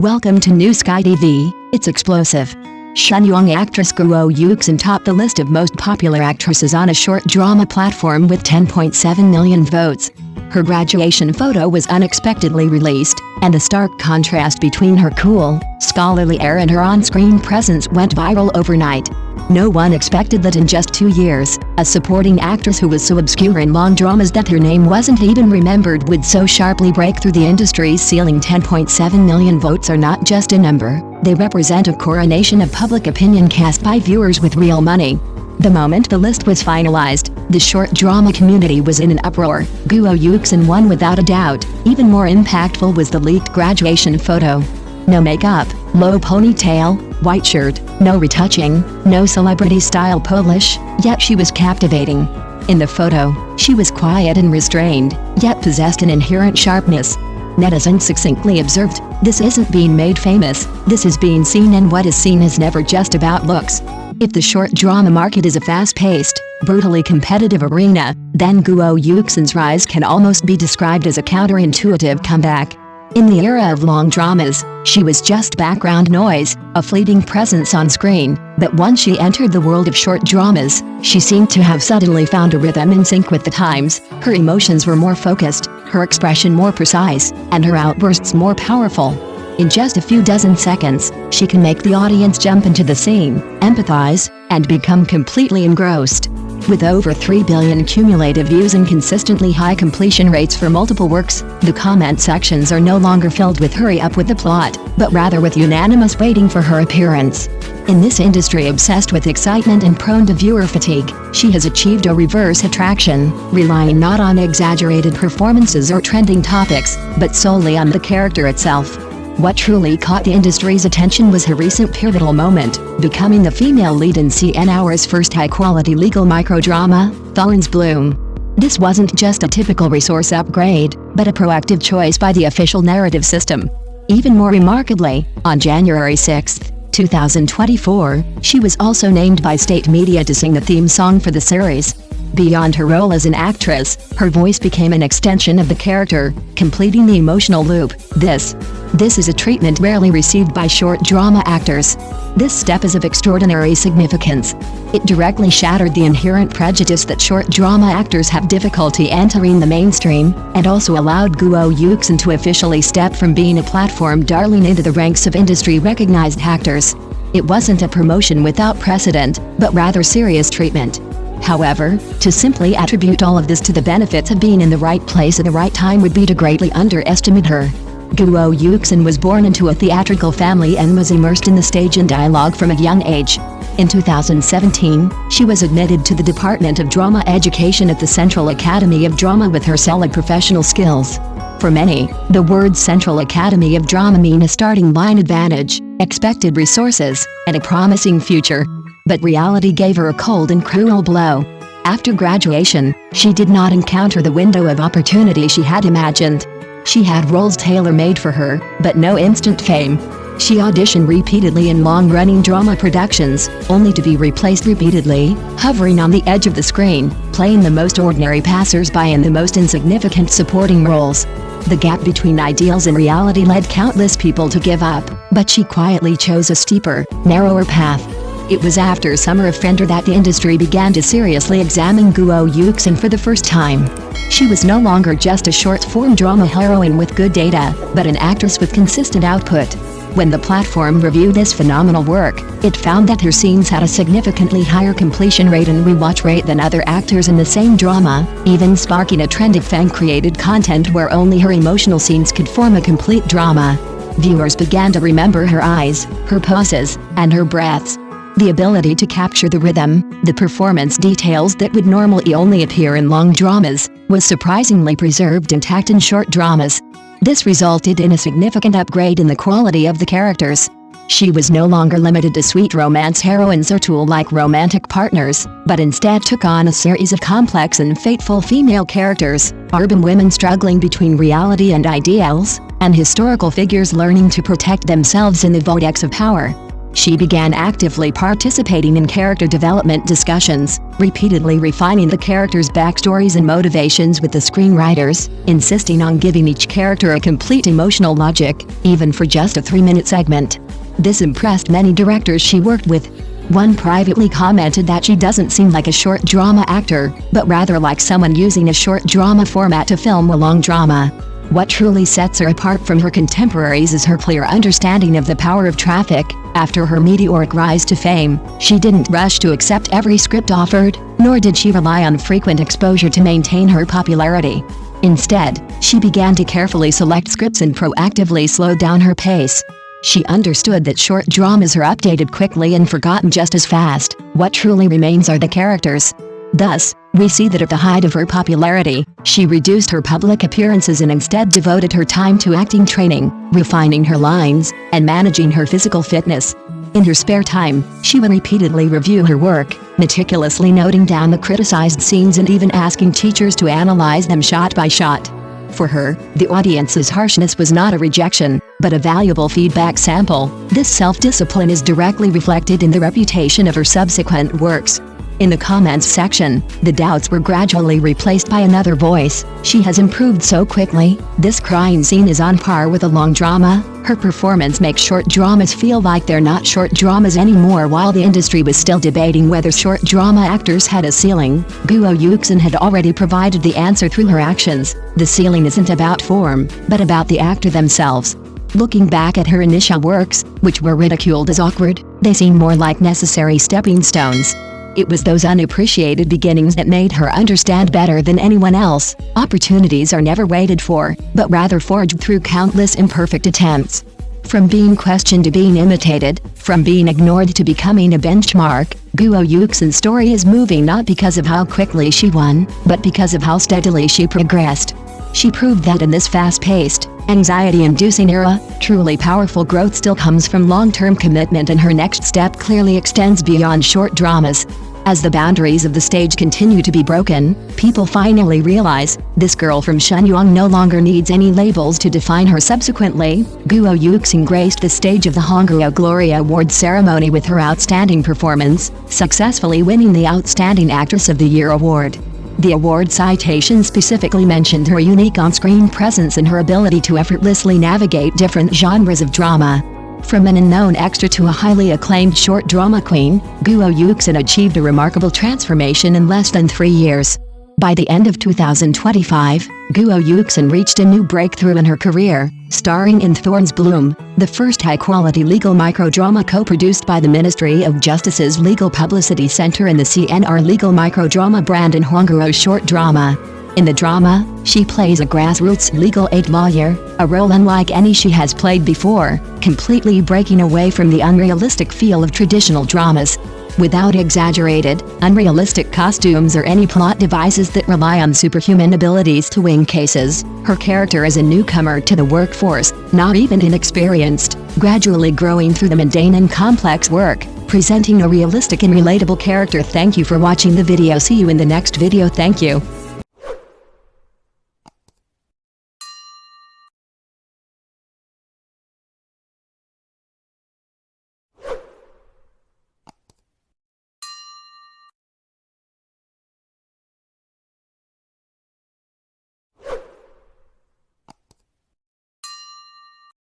Welcome to New Sky TV, it's explosive. Shenyang actress Guo Yuxin topped the list of most popular actresses on a short drama platform with 10.7 million votes. Her graduation photo was unexpectedly released, and the stark contrast between her cool, scholarly air and her on-screen presence went viral overnight. No one expected that in just 2 years, a supporting actress who was so obscure in long dramas that her name wasn't even remembered would so sharply break through the industry's ceiling. 10.7 million votes are not just a number, they represent a coronation of public opinion cast by viewers with real money. The moment the list was finalized, the short drama community was in an uproar. Guo Yuxin won without a doubt. Even more impactful was the leaked graduation photo. No makeup, low ponytail, white shirt, no retouching, no celebrity-style polish, yet she was captivating. In the photo, she was quiet and restrained, yet possessed an inherent sharpness. Netizens succinctly observed, "This isn't being made famous, this is being seen, and what is seen is never just about looks." If the short drama market is a fast-paced, brutally competitive arena, then Guo Yuxin's rise can almost be described as a counterintuitive comeback. In the era of long dramas, she was just background noise, a fleeting presence on screen, but once she entered the world of short dramas, she seemed to have suddenly found a rhythm in sync with the times. Her emotions were more focused, her expression more precise, and her outbursts more powerful. In just a few dozen seconds, she can make the audience jump into the scene, empathize, and become completely engrossed. With over 3 billion cumulative views and consistently high completion rates for multiple works, the comment sections are no longer filled with "hurry up with the plot," but rather with unanimous waiting for her appearance. In this industry obsessed with excitement and prone to viewer fatigue, she has achieved a reverse attraction, relying not on exaggerated performances or trending topics, but solely on the character itself. What truly caught the industry's attention was her recent pivotal moment, becoming the female lead in CNR's first high-quality legal microdrama, Thorns Bloom. This wasn't just a typical resource upgrade, but a proactive choice by the official narrative system. Even more remarkably, on January 6, 2024, she was also named by state media to sing the theme song for the series. Beyond her role as an actress, her voice became an extension of the character, completing the emotional loop. This is a treatment rarely received by short drama actors. This step is of extraordinary significance. It directly shattered the inherent prejudice that short drama actors have difficulty entering the mainstream, and also allowed Guo Yuxin to officially step from being a platform darling into the ranks of industry-recognized actors. It wasn't a promotion without precedent, but rather serious treatment. However, to simply attribute all of this to the benefits of being in the right place at the right time would be to greatly underestimate her. Guo Yuxin was born into a theatrical family and was immersed in the stage and dialogue from a young age. In 2017, she was admitted to the Department of Drama Education at the Central Academy of Drama with her solid professional skills. For many, the words Central Academy of Drama mean a starting line advantage, expected resources, and a promising future. But reality gave her a cold and cruel blow. After graduation, she did not encounter the window of opportunity she had imagined. She had roles tailor-made for her, but no instant fame. She auditioned repeatedly in long-running drama productions, only to be replaced repeatedly, hovering on the edge of the screen, playing the most ordinary passers-by in the most insignificant supporting roles. The gap between ideals and reality led countless people to give up, but she quietly chose a steeper, narrower path. It was after Summer of Fender that the industry began to seriously examine Guo Yuxin for the first time. She was no longer just a short-form drama heroine with good data, but an actress with consistent output. When the platform reviewed this phenomenal work, it found that her scenes had a significantly higher completion rate and rewatch rate than other actors in the same drama, even sparking a trend of fan-created content where only her emotional scenes could form a complete drama. Viewers began to remember her eyes, her poses, and her breaths. The ability to capture the rhythm, the performance details that would normally only appear in long dramas, was surprisingly preserved intact in short dramas. This resulted in a significant upgrade in the quality of the characters. She was no longer limited to sweet romance heroines or tool-like romantic partners, but instead took on a series of complex and fateful female characters, urban women struggling between reality and ideals, and historical figures learning to protect themselves in the vortex of power. She began actively participating in character development discussions, repeatedly refining the characters' backstories and motivations with the screenwriters, insisting on giving each character a complete emotional logic, even for just a 3-minute segment. This impressed many directors she worked with. One privately commented that she doesn't seem like a short drama actor, but rather like someone using a short drama format to film a long drama. What truly sets her apart from her contemporaries is her clear understanding of the power of traffic. After her meteoric rise to fame, she didn't rush to accept every script offered, nor did she rely on frequent exposure to maintain her popularity. Instead, she began to carefully select scripts and proactively slow down her pace. She understood that short dramas are updated quickly and forgotten just as fast. What truly remains are the characters. Thus, we see that at the height of her popularity, she reduced her public appearances and instead devoted her time to acting training, refining her lines, and managing her physical fitness. In her spare time, she would repeatedly review her work, meticulously noting down the criticized scenes and even asking teachers to analyze them shot by shot. For her, the audience's harshness was not a rejection, but a valuable feedback sample. This self-discipline is directly reflected in the reputation of her subsequent works. In the comments section, the doubts were gradually replaced by another voice. She has improved so quickly. This crying scene is on par with a long drama. Her performance makes short dramas feel like they're not short dramas anymore. While the industry was still debating whether short drama actors had a ceiling, Guo Yuxin had already provided the answer through her actions. The ceiling isn't about form, but about the actor themselves. Looking back at her initial works, which were ridiculed as awkward, they seem more like necessary stepping stones. It was those unappreciated beginnings that made her understand better than anyone else. Opportunities are never waited for, but rather forged through countless imperfect attempts. From being questioned to being imitated, from being ignored to becoming a benchmark, Guo Yuxin's story is moving not because of how quickly she won, but because of how steadily she progressed. She proved that in this fast-paced, anxiety-inducing era, truly powerful growth still comes from long-term commitment, and her next step clearly extends beyond short dramas. As the boundaries of the stage continue to be broken, people finally realize, this girl from Shenyang no longer needs any labels to define her. Subsequently, Guo Yuxin graced the stage of the Hongguo Glory Award ceremony with her outstanding performance, successfully winning the Outstanding Actress of the Year award. The award citation specifically mentioned her unique on-screen presence and her ability to effortlessly navigate different genres of drama. From an unknown extra to a highly acclaimed short drama queen, Guo Yuxin achieved a remarkable transformation in less than 3 years. By the end of 2025, Guo Yuxin reached a new breakthrough in her career, starring in Thorn's Bloom, the first high-quality legal microdrama co-produced by the Ministry of Justice's Legal Publicity Center and the CNR Legal Microdrama brand in Hongguo short drama. In the drama, she plays a grassroots legal aid lawyer, a role unlike any she has played before, completely breaking away from the unrealistic feel of traditional dramas. Without exaggerated, unrealistic costumes or any plot devices that rely on superhuman abilities to win cases, her character is a newcomer to the workforce, not even inexperienced, gradually growing through the mundane and complex work, presenting a realistic and relatable character. Thank you for watching the video. See you in the next video. Thank you.